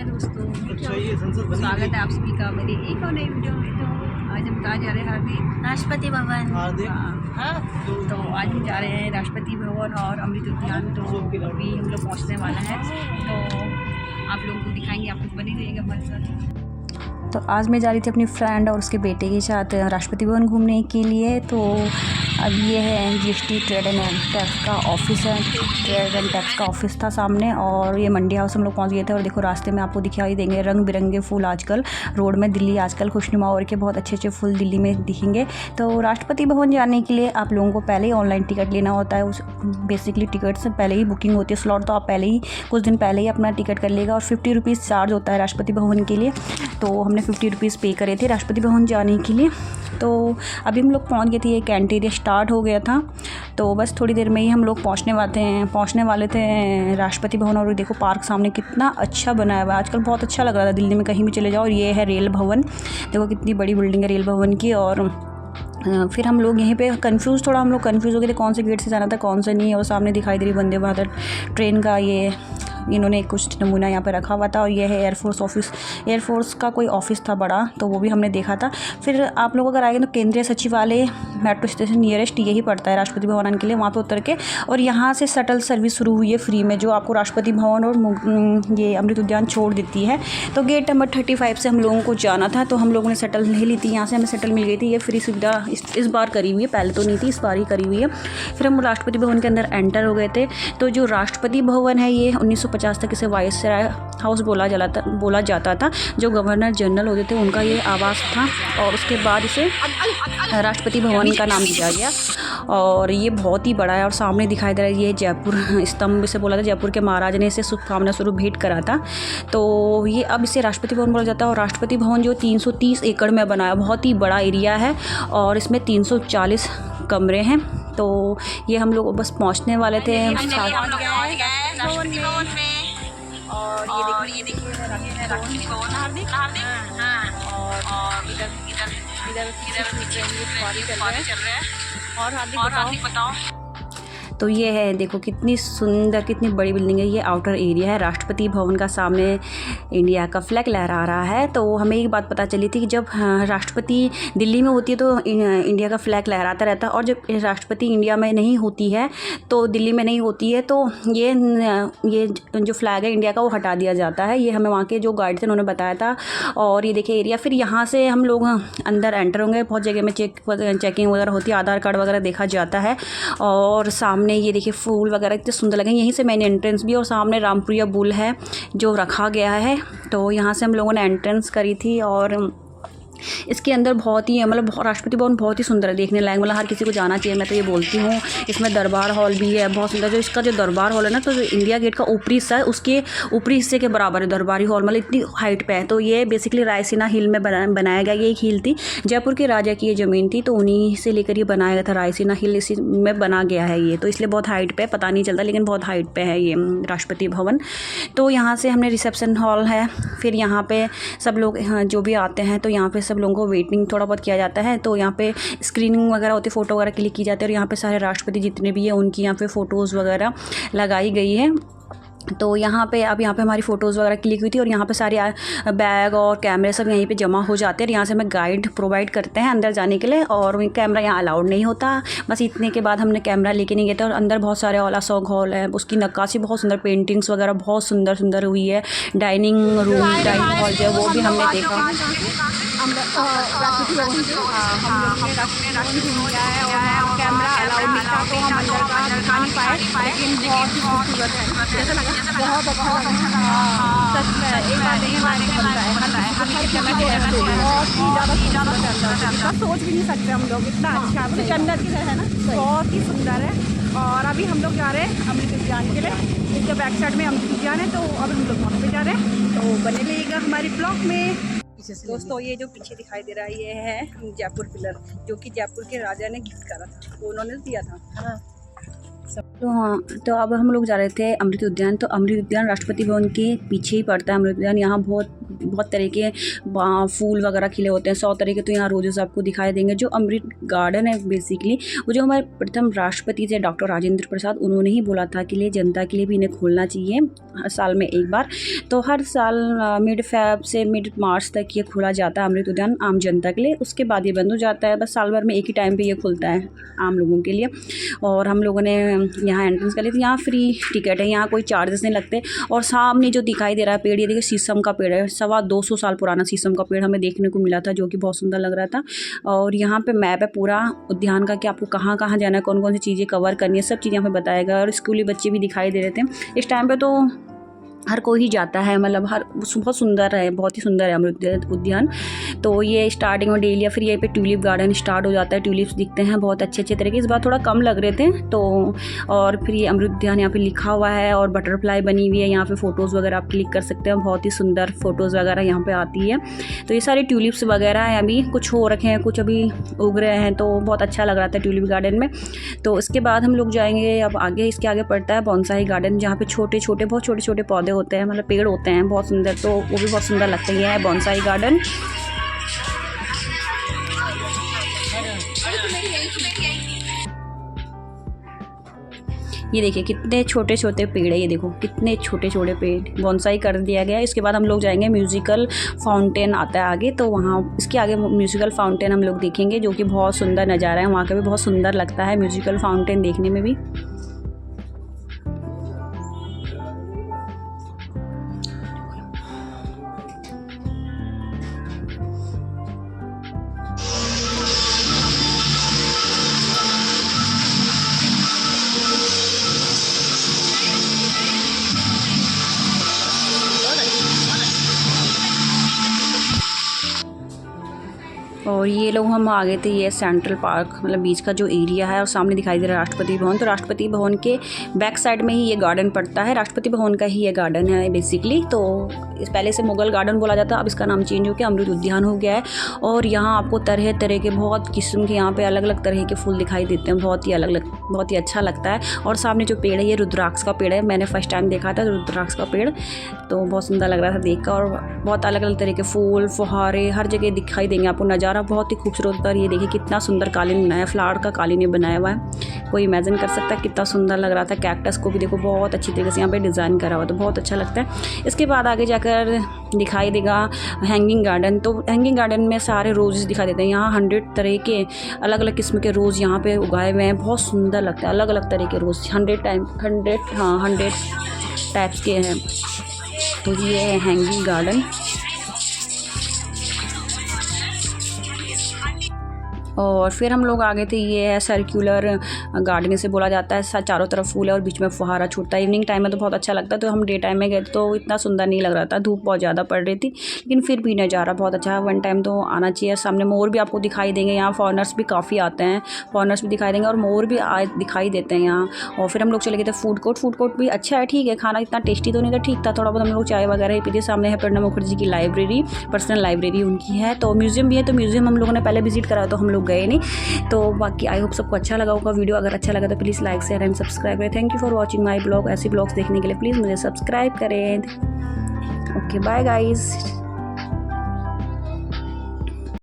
नमस्कार दोस्तों, स्वागत है आप सभी का मेरी एक और नई वीडियो में। तो आज हम कहाँ जा रहे हैं हार्दिक? राष्ट्रपति भवन। तो आज हम जा रहे हैं राष्ट्रपति भवन और अमृत उद्यान। तो अभी हम लोग पहुँचने वाला है, तो आप लोगों को दिखाएंगे, आप लोग बने रहिएगा हमारे साथ। तो आज मैं जा रही थी अपनी फ्रेंड और उसके बेटे के साथ राष्ट्रपति भवन घूमने के लिए। तो अब ये है जीएसटी ट्रेड एंड टैक्स का ऑफिस है, ट्रेड एंड टैक्स का ऑफिस था सामने, और ये मंडी हाउस हम लोग पहुंच गए थे। और देखो रास्ते में आपको दिखाई देंगे रंग बिरंगे फूल आजकल रोड में। दिल्ली आजकल खुशनुमा और के बहुत अच्छे अच्छे फूल दिल्ली में दिखेंगे। तो राष्ट्रपति भवन जाने के लिए आप लोगों को पहले ही ऑनलाइन टिकट लेना होता है। उस बेसिकली टिकट से पहले ही बुकिंग होती है स्लॉट, तो आप पहले ही कुछ दिन पहले ही अपना टिकट कर लेगा। और 50 रुपीज़ चार्ज होता है राष्ट्रपति भवन के लिए। तो हमने 50 रुपीज़ पे करे थे राष्ट्रपति भवन जाने के लिए। तो अभी हम लोग पहुंच गए थे, ये कैंटीन स्टार्ट हो गया था, तो बस थोड़ी देर में ही हम लोग पहुंचने वाले थे राष्ट्रपति भवन। और देखो पार्क सामने कितना अच्छा बनाया हुआ है, आजकल बहुत अच्छा लग रहा था दिल्ली में कहीं भी चले जाओ। और ये है रेल भवन, देखो कितनी बड़ी बिल्डिंग है रेल भवन की। और फिर हम लोग यहीं पे थोड़ा हम लोग कंफ्यूज हो गए थे कौन से गेट से जाना था कौन से नहीं। और सामने दिखाई दे रही वंदे भारत ट्रेन का ये इन्होंने कुछ नमूना यहाँ पे रखा हुआ था। और ये है एयरफोर्स ऑफिस, एयरफोर्स का कोई ऑफिस था बड़ा, तो वो भी हमने देखा था। फिर आप लोग अगर आएंगे तो केंद्रीय सचिवालय मेट्रो स्टेशन नियरेस्ट यही पड़ता है राष्ट्रपति भवन आने के लिए, वहाँ पे उतर के। और यहाँ से शटल सर्विस शुरू हुई है फ्री में, जो आपको राष्ट्रपति भवन और ये अमृत उद्यान छोड़ देती है। तो गेट नंबर 35 से हम लोगों को जाना था, तो हम लोगों ने शटल ले ली थी, यहाँ से हमें शटल मिल गई थी। ये फ्री सुविधा इस बार करी हुई है, पहले तो नहीं थी, इस बार ही करी हुई है। फिर हम राष्ट्रपति भवन के अंदर एंटर हो गए थे। तो जो राष्ट्रपति भवन है ये 1950 तक इसे वायसराय हाउस बोला जाता था। जो गवर्नर जनरल होते थे उनका ये आवास था, और उसके बाद इसे राष्ट्रपति भवन का नाम दिया गया। और ये बहुत ही बड़ा है। और सामने दिखाई दे रहा है ये जयपुर स्तंभ से बोला था, जयपुर के महाराजा ने इसे शुभकामना स्वरूप भेंट करा था। तो ये अब इसे राष्ट्रपति भवन बोला जाता है। और राष्ट्रपति भवन जो 330 एकड़ में बना है, बहुत ही बड़ा एरिया है, और इसमें 340 कमरे हैं। तो ये हम लोग बस पहुंचने वाले थे। और ये देखिए राष्ट्रपति भवन हार्दिक, और इधर चल रहा है। और हार्दिक बताओ। तो ये है देखो कितनी सुंदर कितनी बड़ी बिल्डिंग है। ये आउटर एरिया है राष्ट्रपति भवन का, सामने इंडिया का फ्लैग लहरा रहा है। तो हमें एक बात पता चली थी कि जब राष्ट्रपति दिल्ली में होती है तो इंडिया का फ्लैग लहराता रहता है, और जब राष्ट्रपति इंडिया में नहीं होती है तो दिल्ली में नहीं होती है तो ये जो फ्लैग है इंडिया का वो हटा दिया जाता है। ये हमें वहाँ के जो गाइड थे उन्होंने बताया था। और ये देखिए एरिया। फिर यहाँ से हम लोग अंदर एंटर होंगे, बहुत जगह में चेकिंग वगैरह होती है, आधार कार्ड वगैरह देखा जाता है। और सामने ये देखिए फूल वगैरह इतने सुंदर लगे। यहीं से मेन एंट्रेंस भी, और सामने रामपुरिया बुल है जो रखा गया है। तो यहाँ से हम लोगों ने एंट्रेंस करी थी। और इसके अंदर बहुत ही मतलब राष्ट्रपति भवन बहुत ही सुंदर है, देखने लायक, मतलब हर किसी को जाना चाहिए, मैं तो ये बोलती हूँ। इसमें दरबार हॉल भी है बहुत सुंदर। जो इसका जो दरबार हॉल है ना, तो जो इंडिया गेट का ऊपरी हिस्सा है उसके ऊपरी हिस्से के बराबर है दरबारी हॉल, मतलब इतनी हाइट पे है। तो ये बेसिकली रायसीना हिल में बनाया गया। ये एक हिल थी, जयपुर के राजा की ये ज़मीन थी, तो उन्हीं से लेकर ये बनाया गया था। रायसीना हिल इसी में बना गया है ये, तो इसलिए बहुत हाइट पे, पता नहीं चलता लेकिन बहुत हाइट पे है ये राष्ट्रपति भवन। तो यहाँ से हमने रिसेप्शन हॉल है। फिर यहाँ पे सब लोग जो भी आते हैं तो यहाँ पे सब लोगों को वेटिंग थोड़ा बहुत किया जाता है। तो यहाँ पे स्क्रीनिंग वगैरह होती है, फ़ोटो वगैरह क्लिक की जाती है। और यहाँ पे सारे राष्ट्रपति जितने भी हैं उनकी यहाँ पे फ़ोटोज़ वगैरह लगाई गई है। तो यहाँ पे हमारी फ़ोटोज़ वगैरह क्लिक हुई थी। और यहाँ पे सारे बैग और कैमरे सब यहीं पे जमा हो जाते हैं। और यहाँ से हमें गाइड प्रोवाइड करते हैं अंदर जाने के लिए। और कैमरा यहाँ अलाउड नहीं होता, बस इतने के बाद हमने कैमरा लेके नहीं गए थे। और अंदर बहुत सारे अशोक हॉल है, उसकी नक्काशी बहुत सुंदर, पेंटिंग्स वगैरह बहुत सुंदर हुई है। डाइनिंग हॉल जो है वो भी हमने देखा। कैमरा अलाउड नहीं था तो हम अंदर का दिखा नहीं पाए, लेकिन बहुत ही खूबसूरत है, जैसा लगा बहुत अच्छा लगा। सच में एक बार देखने वाले के बहुत ही ज़्यादा सोच भी नहीं सकते हम लोग, इतना अच्छा जन्नत की तरह है ना, बहुत ही सुंदर है। और अभी हम लोग जा रहे हैं अमृत उद्यान के लिए। इसके बैक साइड में अमृत उद्यान है, तो अब हम लोग वहाँ पे जा रहे हैं। तो बने रहिएगा हमारे ब्लॉग में। दोस्तों ये जो पीछे दिखाई दे रहा है ये है जयपुर पिलर, जो कि जयपुर के राजा ने गिफ्ट करा था, वो उन्होंने दिया था। तो अब हम लोग जा रहे थे अमृत उद्यान। तो अमृत उद्यान राष्ट्रपति भवन के पीछे ही पड़ता है अमृत उद्यान। यहाँ बहुत बहुत तरह के फूल वगैरह खिले होते हैं, 100 तरह के तो यहाँ रोजेस आपको दिखाई देंगे। जो अमृत गार्डन है बेसिकली वो जो हमारे प्रथम राष्ट्रपति थे डॉक्टर राजेंद्र प्रसाद, उन्होंने ही बोला था कि लिए जनता के लिए भी इन्हें खोलना चाहिए हर साल में एक बार। तो हर साल मिड फेब से मिड मार्च तक ये खोला जाता है अमृत उद्यान आम जनता के लिए। उसके बाद ये बंद हो जाता है, बस साल भर में एक ही टाइम पे ये खुलता है आम लोगों के लिए। और हम लोगों ने यहाँ एंट्रेंस कर ली थी। यहाँ फ्री टिकट है, यहाँ कोई चार्जेस नहीं लगते। और सामने जो दिखाई दे रहा है पेड़, ये देखिए शीशम का पेड़ है, 225 साल पुराना शीशम का पेड़ हमें देखने को मिला था, जो कि बहुत सुंदर लग रहा था। और यहाँ पे मैप है पूरा उद्यान का कि आपको कहाँ कहाँ जाना है, कौन कौन सी चीज़ें कवर करनी है, सब चीज़ें यहाँ पे बताएगा। और स्कूली बच्चे भी दिखाई दे रहे थे इस टाइम पे, तो हर कोई ही जाता है, मतलब हर बहुत सुंदर है, बहुत ही सुंदर है अमृत उद्यान। तो ये स्टार्टिंग में डेली या फिर ये पे ट्यूलिप गार्डन स्टार्ट हो जाता है, ट्यूलिप्स दिखते हैं बहुत अच्छे अच्छे तरह के। इस बार थोड़ा कम लग रहे थे तो। और फिर ये अमृत उद्यान यहाँ पे लिखा हुआ है और बटरफ्लाई बनी हुई है, यहाँ पे फ़ोटोज़ वगैरह आप क्लिक कर सकते हैं, बहुत ही सुंदर फ़ोटोज़ वगैरह यहाँ पर आती है। तो ये सारे ट्यूलिप्स वगैरह हैं, अभी कुछ हो रखे हैं, कुछ अभी उग रहे हैं, तो बहुत अच्छा लग रहा था ट्यूलिप गार्डन में। तो इसके बाद हम लोग जाएंगे अब आगे, इसके आगे पड़ता है बोनसाई गार्डन, जहाँ पे छोटे छोटे बहुत छोटे छोटे पौधे होते हैं, मतलब पेड़ होते हैं बहुत सुंदर, तो वो भी बहुत सुंदर लगते हैं। ये है बोनसाई गार्डन। ये देखिए कितने छोटे छोटे पेड़ है, ये देखो कितने छोटे छोटे पेड़ बोनसाई कर दिया गया है। इसके बाद हम लोग जाएंगे म्यूज़िकल फाउंटेन आता है आगे, तो वहाँ इसके आगे म्यूज़िकल फाउंटेन हम लोग देखेंगे, जो कि बहुत सुंदर नज़ारा है वहाँ का भी, बहुत सुंदर लगता है म्यूज़िकल फाउंटेन देखने में भी। और ये लोग हम आ गए थे, ये सेंट्रल पार्क मतलब बीच का जो एरिया है, और सामने दिखाई दे रहा है राष्ट्रपति भवन। तो राष्ट्रपति भवन के बैक साइड में ही ये गार्डन पड़ता है, राष्ट्रपति भवन का ही ये गार्डन है बेसिकली। तो इस पहले से मुगल गार्डन बोला जाता, अब इसका नाम चेंज हो के अमृत उद्यान हो गया है। और यहाँ आपको तरह तरह के बहुत किस्म के यहाँ पे अलग अलग तरह के फूल दिखाई देते हैं, बहुत ही अलग अलग, बहुत ही अच्छा लगता है। और सामने जो पेड़ है ये रुद्राक्ष का पेड़ है, मैंने फर्स्ट टाइम देखा था रुद्राक्ष का पेड़, तो बहुत सुंदर लग रहा था देख कर। और बहुत अलग अलग तरह के फूल फुहारे हर जगह दिखाई देंगे आपको, नज़ारा बहुत ही खूबसूरत। और ये देखिए कितना सुंदर कालीन बनाया, फ्लावर का कालीन ये बनाया हुआ है, कोई इमेजिन कर सकता है कितना सुंदर लग रहा था। कैक्टस को भी देखो बहुत अच्छी तरीके से यहाँ पे डिज़ाइन करा हुआ, तो बहुत अच्छा लगता है। इसके बाद आगे जाकर दिखाई देगा हैंगिंग गार्डन। तो हैंगिंग गार्डन में सारे रोज़ दिखाई देते हैं, यहाँ 100 तरह के अलग अलग किस्म के रोज़ यहाँ पे उगाए हुए हैं, बहुत सुंदर लगता है। अलग अलग तरह के रोज़ 100 टाइप्स के हैं। तो ये है हैंगिंग गार्डन। और फिर हम लोग आगे थे, ये है सर्कुलर गार्डन इसे बोला जाता है, चारों तरफ फूल है और बीच में फुहारा छूटता है। इवनिंग टाइम में तो बहुत अच्छा लगता है, तो हम डे टाइम में गए तो इतना सुंदर नहीं लग रहा था, धूप बहुत ज़्यादा पड़ रही थी, लेकिन फिर भी नज़ारा बहुत अच्छा है। वन टाइम तो आना चाहिए। सामने मोर भी आपको दिखाई देंगे, यहाँ फॉरनर्स भी काफ़ी आते हैं, फॉरनर्स भी दिखाई देंगे और मोर भी दिखाई देते हैं यहाँ। और फिर हम लोग चले गए थे फूड कोर्ट भी अच्छा है, ठीक है, खाना इतना टेस्टी तो नहीं था, ठीक था, थोड़ा बहुत हम लोग चाय वगैरह ही पीते। सामने है प्रणब मुखर्जी की लाइब्रेरी, पर्सनल लाइब्रेरी उनकी है। तो म्यूज़ियम भी है, तो म्यूज़ियम हम लोगों ने पहले विजिट करा, तो हम लोग गए नहीं। तो बाकी आई होप सबको अच्छा लगा होगा वीडियो। अगर अच्छा लगा तो please like share and subscribe करें। Thank you for watching my blog. ऐसे ब्लॉग्स देखने के लिए प्लीज़ मुझे सब्सक्राइब करें। Okay bye guys.